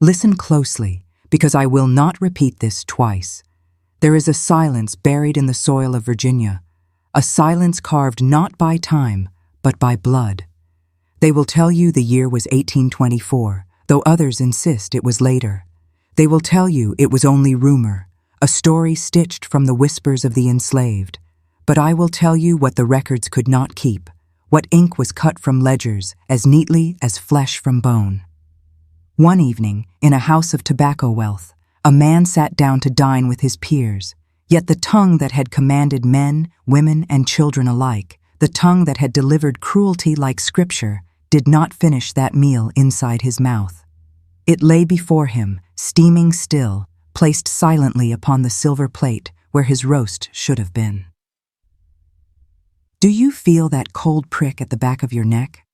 Listen closely, because I will not repeat this twice. There is a silence buried in the soil of Virginia, a silence carved not by time, but by blood. They will tell you the year was 1824, though others insist it was later. They will tell you it was only rumor, a story stitched from the whispers of the enslaved. But I will tell you what the records could not keep, what ink was cut from ledgers as neatly as flesh from bone. One evening, in a house of tobacco wealth, a man sat down to dine with his peers, yet the tongue that had commanded men, women, and children alike, the tongue that had delivered cruelty like scripture, did not finish that meal inside his mouth. It lay before him, steaming still, placed silently upon the silver plate where his roast should have been. Do you feel that cold prick at the back of your neck?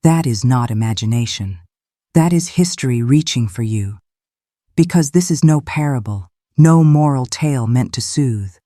That is not imagination. That is history reaching for you. Because this is no parable, no moral tale meant to soothe.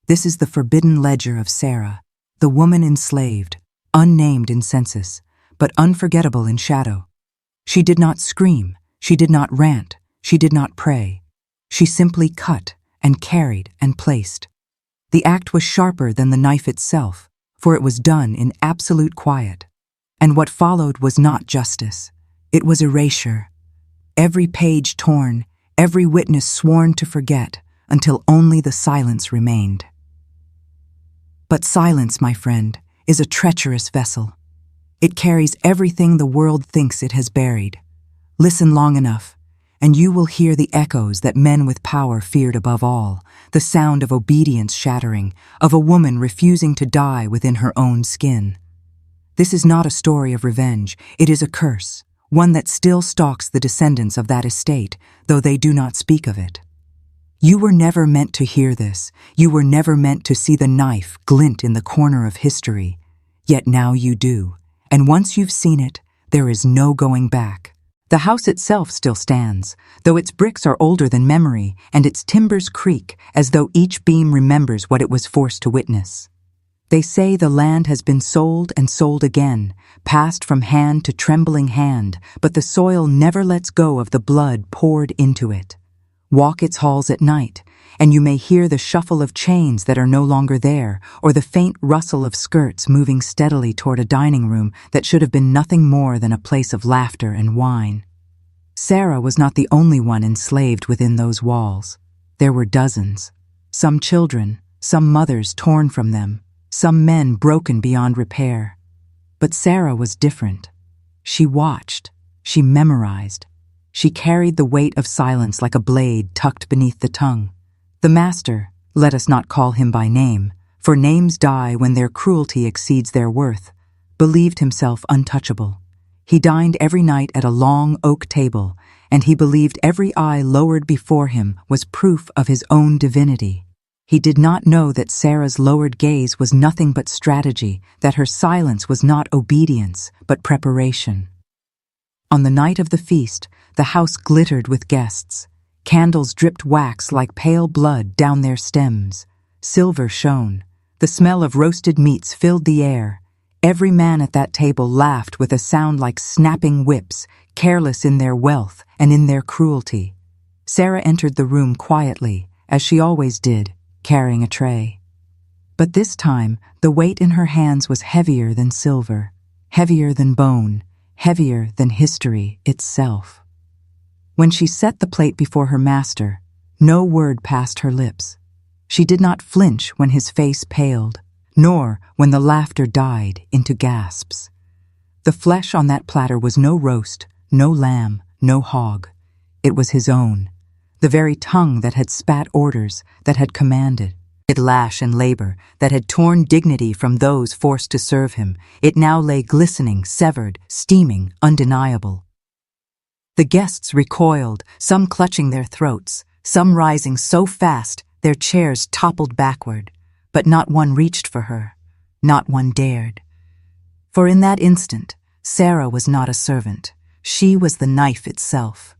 This is the forbidden ledger of Sarah, the woman enslaved, unnamed in census, but unforgettable in shadow. She did not scream, she did not rant, she did not pray. She simply cut and carried and placed. The act was sharper than the knife itself, for it was done in absolute quiet. And what followed was not justice. It was erasure. Every page torn, every witness sworn to forget, until only the silence remained. But silence, my friend, is a treacherous vessel. It carries everything the world thinks it has buried. Listen long enough, and you will hear the echoes that men with power feared above all, the sound of obedience shattering, of a woman refusing to die within her own skin. This is not a story of revenge, it is a curse, one that still stalks the descendants of that estate, though they do not speak of it. You were never meant to hear this. You were never meant to see the knife glint in the corner of history. Yet now you do, and once you've seen it, there is no going back. The house itself still stands, though its bricks are older than memory, and its timbers creak as though each beam remembers what it was forced to witness. They say the land has been sold and sold again, passed from hand to trembling hand, but the soil never lets go of the blood poured into it. Walk its halls at night, and you may hear the shuffle of chains that are no longer there, or the faint rustle of skirts moving steadily toward a dining room that should have been nothing more than a place of laughter and wine. Sarah was not the only one enslaved within those walls. There were dozens. Some children, some mothers torn from them, some men broken beyond repair. But Sarah was different. She watched, she memorized, she carried the weight of silence like a blade tucked beneath the tongue. The master, let us not call him by name, for names die when their cruelty exceeds their worth, believed himself untouchable. He dined every night at a long oak table, and he believed every eye lowered before him was proof of his own divinity. He did not know that Sarah's lowered gaze was nothing but strategy, that her silence was not obedience, but preparation. On the night of the feast, the house glittered with guests. Candles dripped wax like pale blood down their stems. Silver shone. The smell of roasted meats filled the air. Every man at that table laughed with a sound like snapping whips, careless in their wealth and in their cruelty. Sarah entered the room quietly, as she always did, carrying a tray. But this time, the weight in her hands was heavier than silver, heavier than bone, heavier than history itself. When she set the plate before her master, no word passed her lips. She did not flinch when his face paled, nor when the laughter died into gasps. The flesh on that platter was no roast, no lamb, no hog. It was his own. The very tongue that had spat orders, that had commanded. It lash and labor, that had torn dignity from those forced to serve him. It now lay glistening, severed, steaming, undeniable. The guests recoiled, some clutching their throats, some rising so fast their chairs toppled backward, but not one reached for her, not one dared. For in that instant, Sarah was not a servant. She was the knife itself.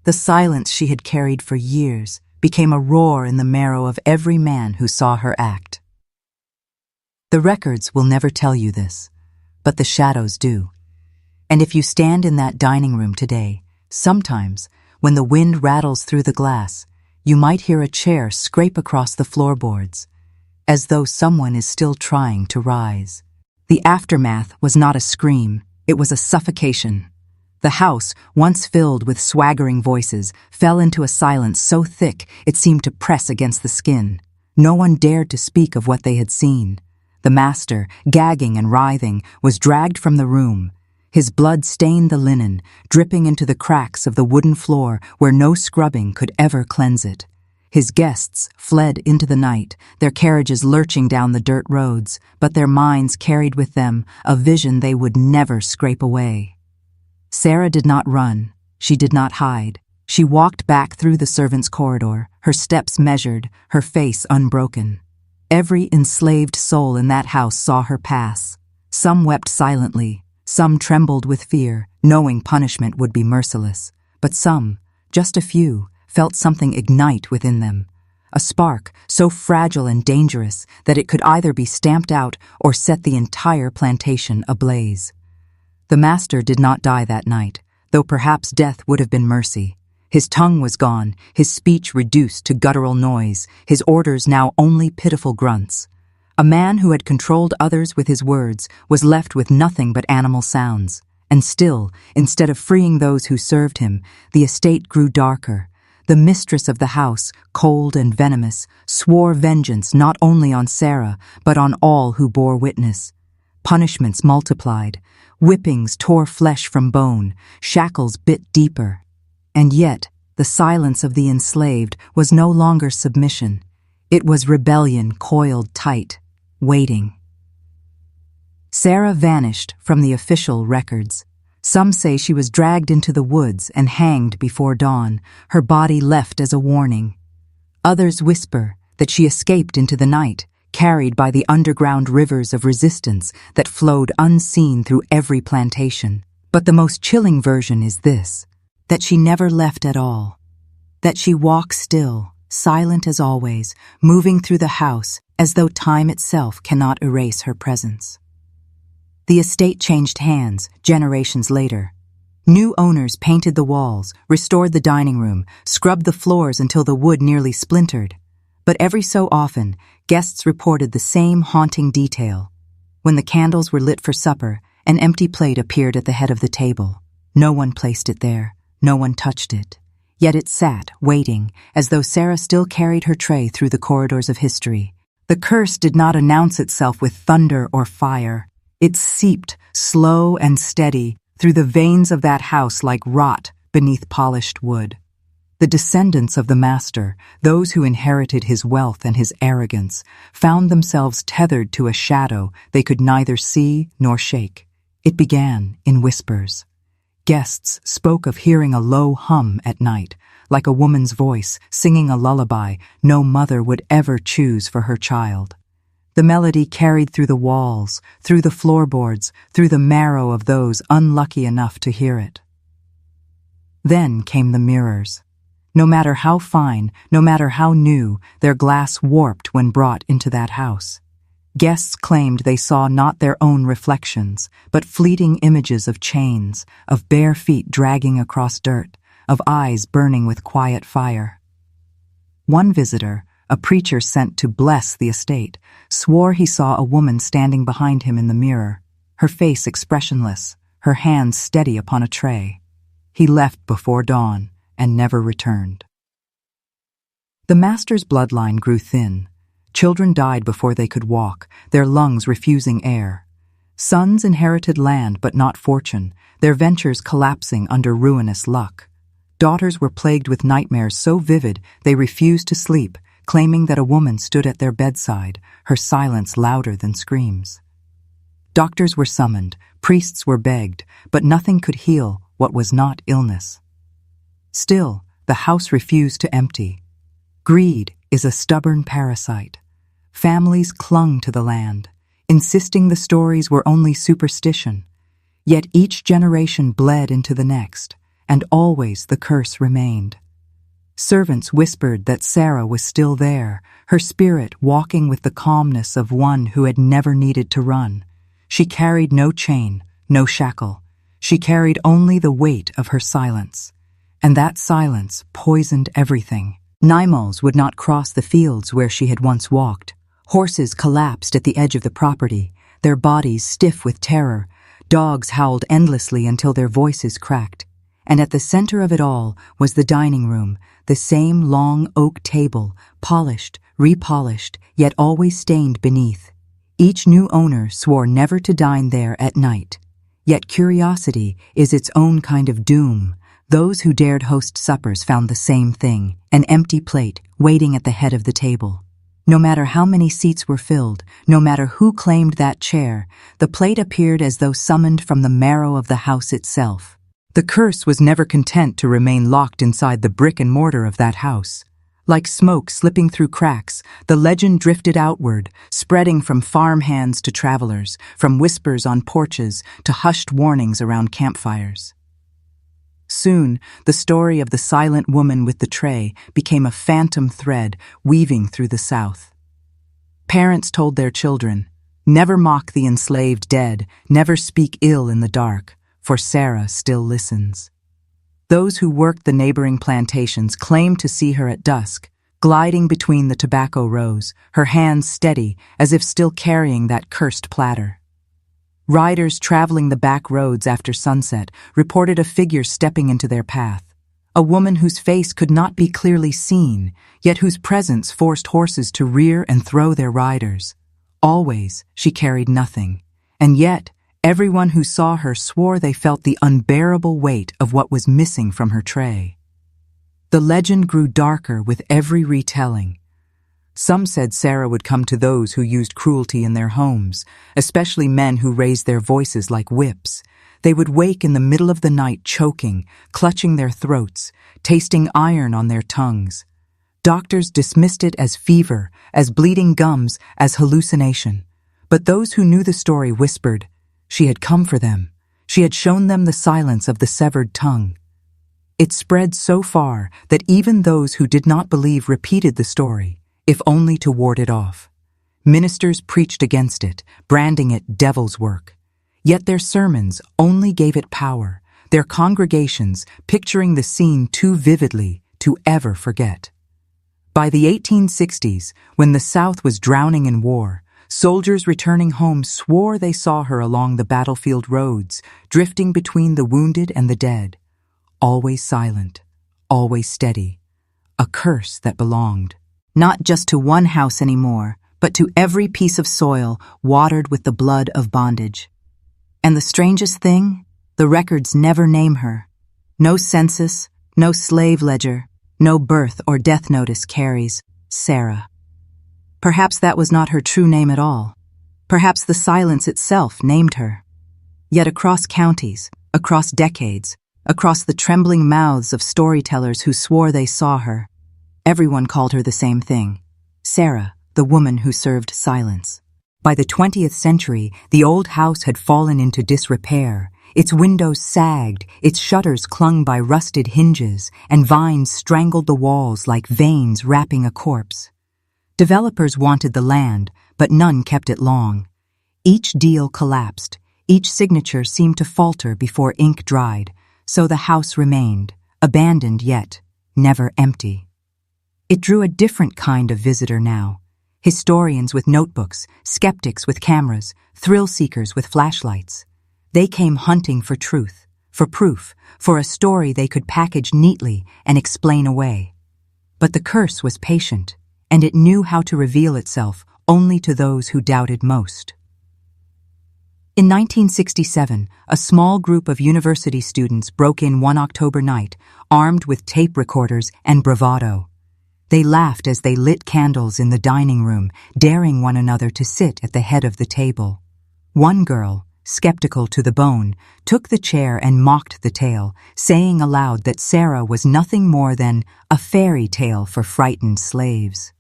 The silence she had carried for years became a roar in the marrow of every man who saw her act. The records will never tell you this, but the shadows do. And if you stand in that dining room today, sometimes, when the wind rattles through the glass, you might hear a chair scrape across the floorboards, as though someone is still trying to rise. The aftermath was not a scream, it was a suffocation. The house, once filled with swaggering voices, fell into a silence so thick it seemed to press against the skin. No one dared to speak of what they had seen. The master, gagging and writhing, was dragged from the room. His blood stained the linen, dripping into the cracks of the wooden floor where no scrubbing could ever cleanse it. His guests fled into the night, their carriages lurching down the dirt roads, but their minds carried with them a vision they would never scrape away. Sarah did not run. She did not hide. She walked back through the servants' corridor, her steps measured, her face unbroken. Every enslaved soul in that house saw her pass. Some wept silently, some trembled with fear, knowing punishment would be merciless. But some, just a few, felt something ignite within them. A spark so fragile and dangerous that it could either be stamped out or set the entire plantation ablaze. The master did not die that night, though perhaps death would have been mercy. His tongue was gone, his speech reduced to guttural noise, his orders now only pitiful grunts. A man who had controlled others with his words was left with nothing but animal sounds. And still, instead of freeing those who served him, the estate grew darker. The mistress of the house, cold and venomous, swore vengeance not only on Sarah, but on all who bore witness. Punishments multiplied. Whippings tore flesh from bone, shackles bit deeper. And yet, the silence of the enslaved was no longer submission. It was rebellion coiled tight, waiting. Sarah vanished from the official records. Some say she was dragged into the woods and hanged before dawn, her body left as a warning. Others whisper that she escaped into the night, carried by the underground rivers of resistance that flowed unseen through every plantation. But the most chilling version is this, that she never left at all, that she walks still, silent as always, moving through the house as though time itself cannot erase her presence. The estate changed hands generations later. New owners painted the walls, restored the dining room, scrubbed the floors until the wood nearly splintered. But every so often, guests reported the same haunting detail. When the candles were lit for supper, an empty plate appeared at the head of the table. No one placed it there. No one touched it. Yet it sat, waiting, as though Sarah still carried her tray through the corridors of history. The curse did not announce itself with thunder or fire. It seeped, slow and steady, through the veins of that house like rot beneath polished wood. The descendants of the master, those who inherited his wealth and his arrogance, found themselves tethered to a shadow they could neither see nor shake. It began in whispers. Guests spoke of hearing a low hum at night, like a woman's voice singing a lullaby no mother would ever choose for her child. The melody carried through the walls, through the floorboards, through the marrow of those unlucky enough to hear it. Then came the mirrors. No matter how fine, no matter how new, their glass warped when brought into that house. Guests claimed they saw not their own reflections, but fleeting images of chains, of bare feet dragging across dirt, of eyes burning with quiet fire. One visitor, a preacher sent to bless the estate, swore he saw a woman standing behind him in the mirror, her face expressionless, her hands steady upon a tray. He left before dawn and never returned. The master's bloodline grew thin. Children died before they could walk, their lungs refusing air. Sons inherited land but not fortune, their ventures collapsing under ruinous luck. Daughters were plagued with nightmares so vivid they refused to sleep, claiming that a woman stood at their bedside, her silence louder than screams. Doctors were summoned, priests were begged, but nothing could heal what was not illness. Still, the house refused to empty. Greed is a stubborn parasite. Families clung to the land, insisting the stories were only superstition. Yet each generation bled into the next, and always the curse remained. Servants whispered that Sarah was still there, her spirit walking with the calmness of one who had never needed to run. She carried no chain, no shackle. She carried only the weight of her silence. And that silence poisoned everything. Animals would not cross the fields where she had once walked. Horses collapsed at the edge of the property, their bodies stiff with terror. Dogs howled endlessly until their voices cracked. And at the center of it all was the dining room, the same long oak table, polished, repolished, yet always stained beneath. Each new owner swore never to dine there at night. Yet curiosity is its own kind of doom. Those who dared host suppers found the same thing, an empty plate waiting at the head of the table. No matter how many seats were filled, no matter who claimed that chair, the plate appeared as though summoned from the marrow of the house itself. The curse was never content to remain locked inside the brick and mortar of that house. Like smoke slipping through cracks, the legend drifted outward, spreading from farmhands to travelers, from whispers on porches to hushed warnings around campfires. Soon, the story of the silent woman with the tray became a phantom thread weaving through the South. Parents told their children, "Never mock the enslaved dead, never speak ill in the dark, for Sarah still listens." Those who worked the neighboring plantations claimed to see her at dusk, gliding between the tobacco rows, her hands steady as if still carrying that cursed platter. Riders traveling the back roads after sunset reported a figure stepping into their path, a woman whose face could not be clearly seen, yet whose presence forced horses to rear and throw their riders. Always, she carried nothing, and yet everyone who saw her swore they felt the unbearable weight of what was missing from her tray. The legend grew darker with every retelling. Some said Sarah would come to those who used cruelty in their homes, especially men who raised their voices like whips. They would wake in the middle of the night choking, clutching their throats, tasting iron on their tongues. Doctors dismissed it as fever, as bleeding gums, as hallucination. But those who knew the story whispered, she had come for them. She had shown them the silence of the severed tongue. It spread so far that even those who did not believe repeated the story, if only to ward it off. Ministers preached against it, branding it devil's work. Yet their sermons only gave it power, their congregations picturing the scene too vividly to ever forget. By the 1860s, when the South was drowning in war, soldiers returning home swore they saw her along the battlefield roads, drifting between the wounded and the dead. Always silent, always steady. A curse that belonged not just to one house anymore, but to every piece of soil watered with the blood of bondage. And the strangest thing, the records never name her. No census, no slave ledger, no birth or death notice carries Sarah. Perhaps that was not her true name at all. Perhaps the silence itself named her. Yet across counties, across decades, across the trembling mouths of storytellers who swore they saw her, everyone called her the same thing, Sarah, the woman who served silence. By the 20th century, the old house had fallen into disrepair. Its windows sagged, its shutters clung by rusted hinges, and vines strangled the walls like veins wrapping a corpse. Developers wanted the land, but none kept it long. Each deal collapsed. Each signature seemed to falter before ink dried, so the house remained, abandoned yet never empty. It drew a different kind of visitor now. Historians with notebooks, skeptics with cameras, thrill-seekers with flashlights. They came hunting for truth, for proof, for a story they could package neatly and explain away. But the curse was patient, and it knew how to reveal itself only to those who doubted most. In 1967, a small group of university students broke in one October night, armed with tape recorders and bravado. They laughed as they lit candles in the dining room, daring one another to sit at the head of the table. One girl, skeptical to the bone, took the chair and mocked the tale, saying aloud that Sarah was nothing more than a fairy tale for frightened slaves.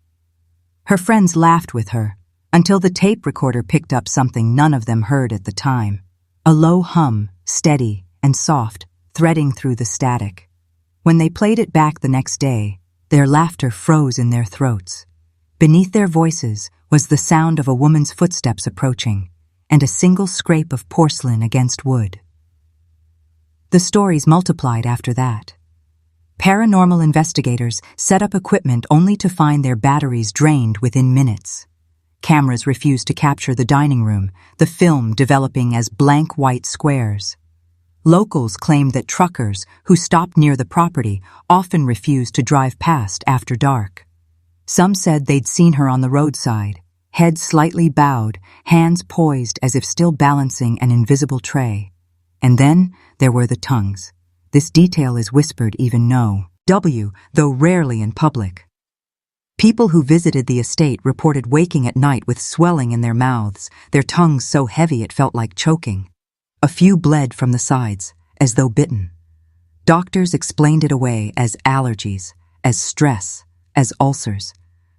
Her friends laughed with her, until the tape recorder picked up something none of them heard at the time. A low hum, steady and soft, threading through the static. When they played it back the next day, their laughter froze in their throats. Beneath their voices was the sound of a woman's footsteps approaching, and a single scrape of porcelain against wood. The stories multiplied after that. Paranormal investigators set up equipment only to find their batteries drained within minutes. Cameras refused to capture the dining room, the film developing as blank white squares. Locals claimed that truckers who stopped near the property often refused to drive past after dark. Some said they'd seen her on the roadside, head slightly bowed, hands poised as if still balancing an invisible tray. And then there were the tongues. This detail is whispered even though rarely in public. People who visited the estate reported waking at night with swelling in their mouths, their tongues so heavy it felt like choking. A few bled from the sides, as though bitten. Doctors explained it away as allergies, as stress, as ulcers.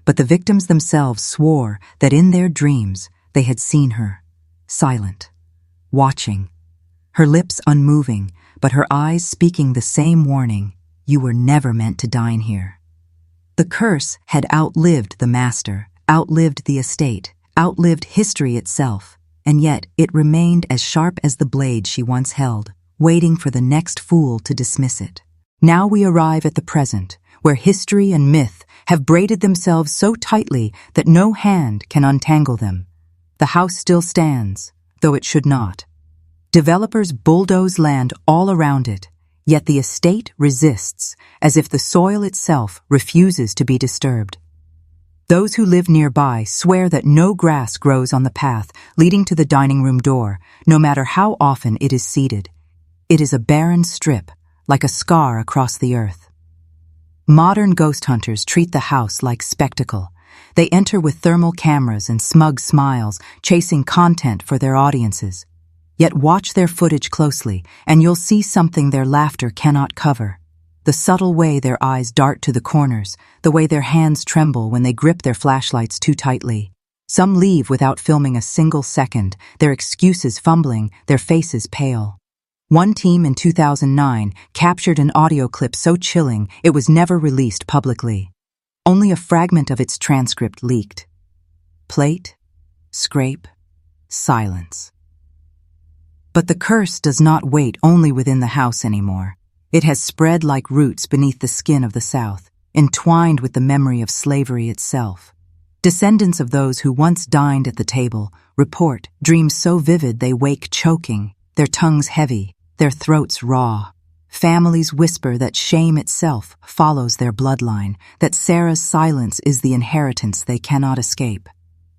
But the victims themselves swore that in their dreams they had seen her, silent, watching, her lips unmoving, but her eyes speaking the same warning, "You were never meant to dine here." The curse had outlived the master, outlived the estate, outlived history itself, and yet it remained as sharp as the blade she once held, waiting for the next fool to dismiss it. Now we arrive at the present, where history and myth have braided themselves so tightly that no hand can untangle them. The house still stands, though it should not. Developers bulldoze land all around it, yet the estate resists, as if the soil itself refuses to be disturbed. Those who live nearby swear that no grass grows on the path leading to the dining room door, no matter how often it is seeded. It is a barren strip, like a scar across the earth. Modern ghost hunters treat the house like spectacle. They enter with thermal cameras and smug smiles, chasing content for their audiences. Yet watch their footage closely, and you'll see something their laughter cannot cover. The subtle way their eyes dart to the corners, the way their hands tremble when they grip their flashlights too tightly. Some leave without filming a single second, their excuses fumbling, their faces pale. One team in 2009 captured an audio clip so chilling it was never released publicly. Only a fragment of its transcript leaked. Plate, scrape, silence. But the curse does not wait only within the house anymore. It has spread like roots beneath the skin of the South, entwined with the memory of slavery itself. Descendants of those who once dined at the table report dreams so vivid they wake choking, their tongues heavy, their throats raw. Families whisper that shame itself follows their bloodline, that Sarah's silence is the inheritance they cannot escape.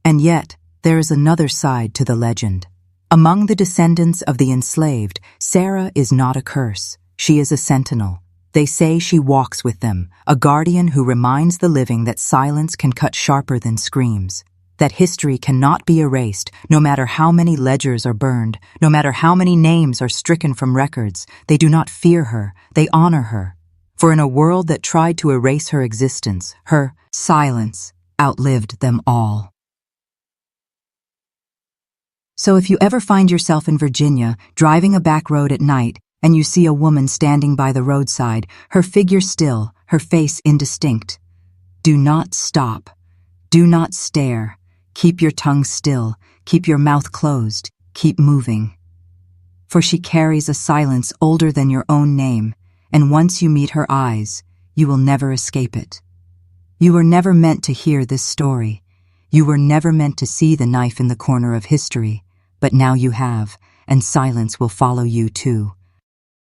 And yet, there is another side to the legend. Among the descendants of the enslaved, Sarah is not a curse. She is a sentinel. They say she walks with them, a guardian who reminds the living that silence can cut sharper than screams, that history cannot be erased no matter how many ledgers are burned, no matter how many names are stricken from records. They do not fear her, they honor her. For in a world that tried to erase her existence, her silence outlived them all. So if you ever find yourself in Virginia, driving a back road at night, and you see a woman standing by the roadside, her figure still, her face indistinct, do not stop. Do not stare. Keep your tongue still. Keep your mouth closed. Keep moving. For she carries a silence older than your own name, and once you meet her eyes, you will never escape it. You were never meant to hear this story. You were never meant to see the knife in the corner of history, but now you have, and silence will follow you too.